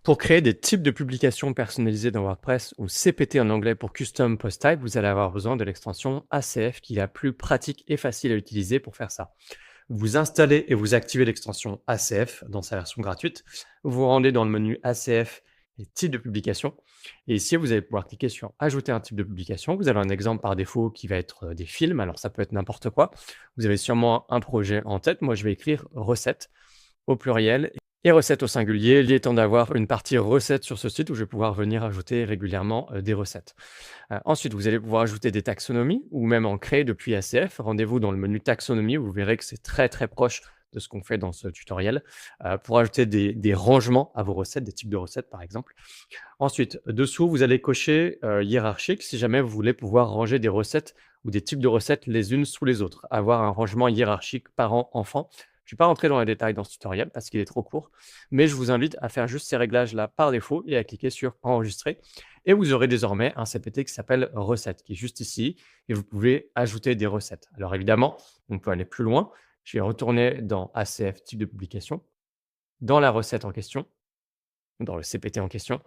Pour créer des types de publications personnalisées dans WordPress ou CPT en anglais pour Custom Post Type, vous allez avoir besoin de l'extension ACF qui est la plus pratique et facile à utiliser pour faire ça. Vous installez et vous activez l'extension ACF dans sa version gratuite. Vous vous rendez dans le menu ACF et type de publication. Et ici, vous allez pouvoir cliquer sur ajouter un type de publication. Vous avez un exemple par défaut qui va être des films. Alors, ça peut être n'importe quoi. Vous avez sûrement un projet en tête. Moi, je vais écrire recette au pluriel et recettes au singulier, l'idée étant d'avoir une partie recettes sur ce site où je vais pouvoir venir ajouter régulièrement des recettes. Ensuite, vous allez pouvoir ajouter des taxonomies ou même en créer depuis ACF. Rendez-vous dans le menu taxonomie, vous verrez que c'est très très proche de ce qu'on fait dans ce tutoriel pour ajouter des rangements à vos recettes, des types de recettes par exemple. Ensuite, dessous, vous allez cocher hiérarchique si jamais vous voulez pouvoir ranger des recettes ou des types de recettes les unes sous les autres, avoir un rangement hiérarchique parent-enfant. Je ne vais pas rentrer dans les détails dans ce tutoriel parce qu'il est trop court, mais je vous invite à faire juste ces réglages-là par défaut et à cliquer sur enregistrer. Et vous aurez désormais un CPT qui s'appelle recette, qui est juste ici, et vous pouvez ajouter des recettes. Alors évidemment, on peut aller plus loin. Je vais retourner dans ACF type de publication, dans la recette en question, dans le CPT en question.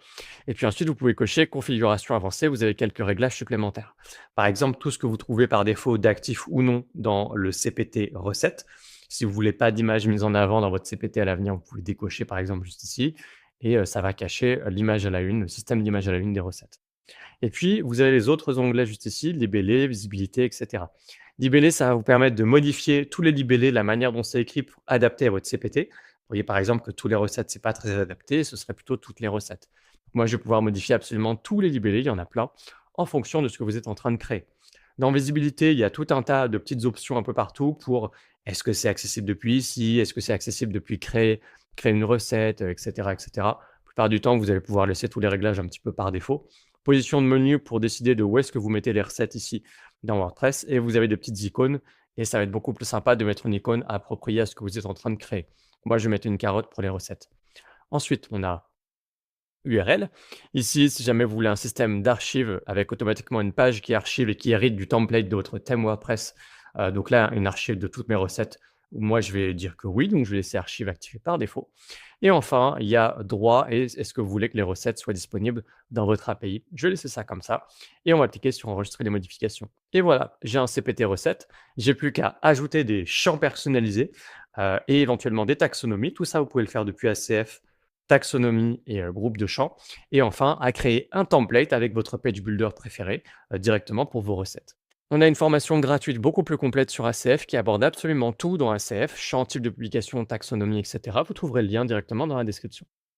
Et puis ensuite, vous pouvez cocher configuration avancée. Vous avez quelques réglages supplémentaires. Par exemple, tout ce que vous trouvez par défaut d'actif ou non dans le CPT recette. Si vous ne voulez pas d'image mise en avant dans votre CPT à l'avenir, vous pouvez décocher par exemple juste ici. Et ça va cacher l'image à la une, le système d'image à la une des recettes. Et puis, vous avez les autres onglets juste ici, libellé, visibilité, etc. Libellé, ça va vous permettre de modifier tous les libellés, la manière dont c'est écrit pour adapter à votre CPT. Vous voyez par exemple que toutes les recettes, c'est pas très adapté, ce serait plutôt toutes les recettes. Moi, je vais pouvoir modifier absolument tous les libellés, il y en a plein, en fonction de ce que vous êtes en train de créer. Dans visibilité, il y a tout un tas de petites options un peu partout pour est-ce que c'est accessible depuis ici, est-ce que c'est accessible depuis créer une recette, etc., etc. La plupart du temps, vous allez pouvoir laisser tous les réglages un petit peu par défaut. Position de menu pour décider de où est-ce que vous mettez les recettes ici dans WordPress. Et vous avez des petites icônes. Et ça va être beaucoup plus sympa de mettre une icône appropriée à ce que vous êtes en train de créer. Moi, je vais mettre une carotte pour les recettes. Ensuite, on a URL. Ici, si jamais vous voulez un système d'archives avec automatiquement une page qui archive et qui hérite du template de votre thème WordPress, donc là, une archive de toutes mes recettes, moi, je vais dire que oui, donc je vais laisser archive activée par défaut. Et enfin, il y a droit et est-ce que vous voulez que les recettes soient disponibles dans votre API. Je vais laisser ça comme ça et on va cliquer sur enregistrer les modifications. Et voilà, j'ai un CPT recette. J'ai plus qu'à ajouter des champs personnalisés et éventuellement des taxonomies. Tout ça, vous pouvez le faire depuis ACF, taxonomie et groupe de champs. Et enfin, à créer un template avec votre page builder préféré directement pour vos recettes. On a une formation gratuite beaucoup plus complète sur ACF qui aborde absolument tout dans ACF, champ, type de publication, taxonomie, etc. Vous trouverez le lien directement dans la description.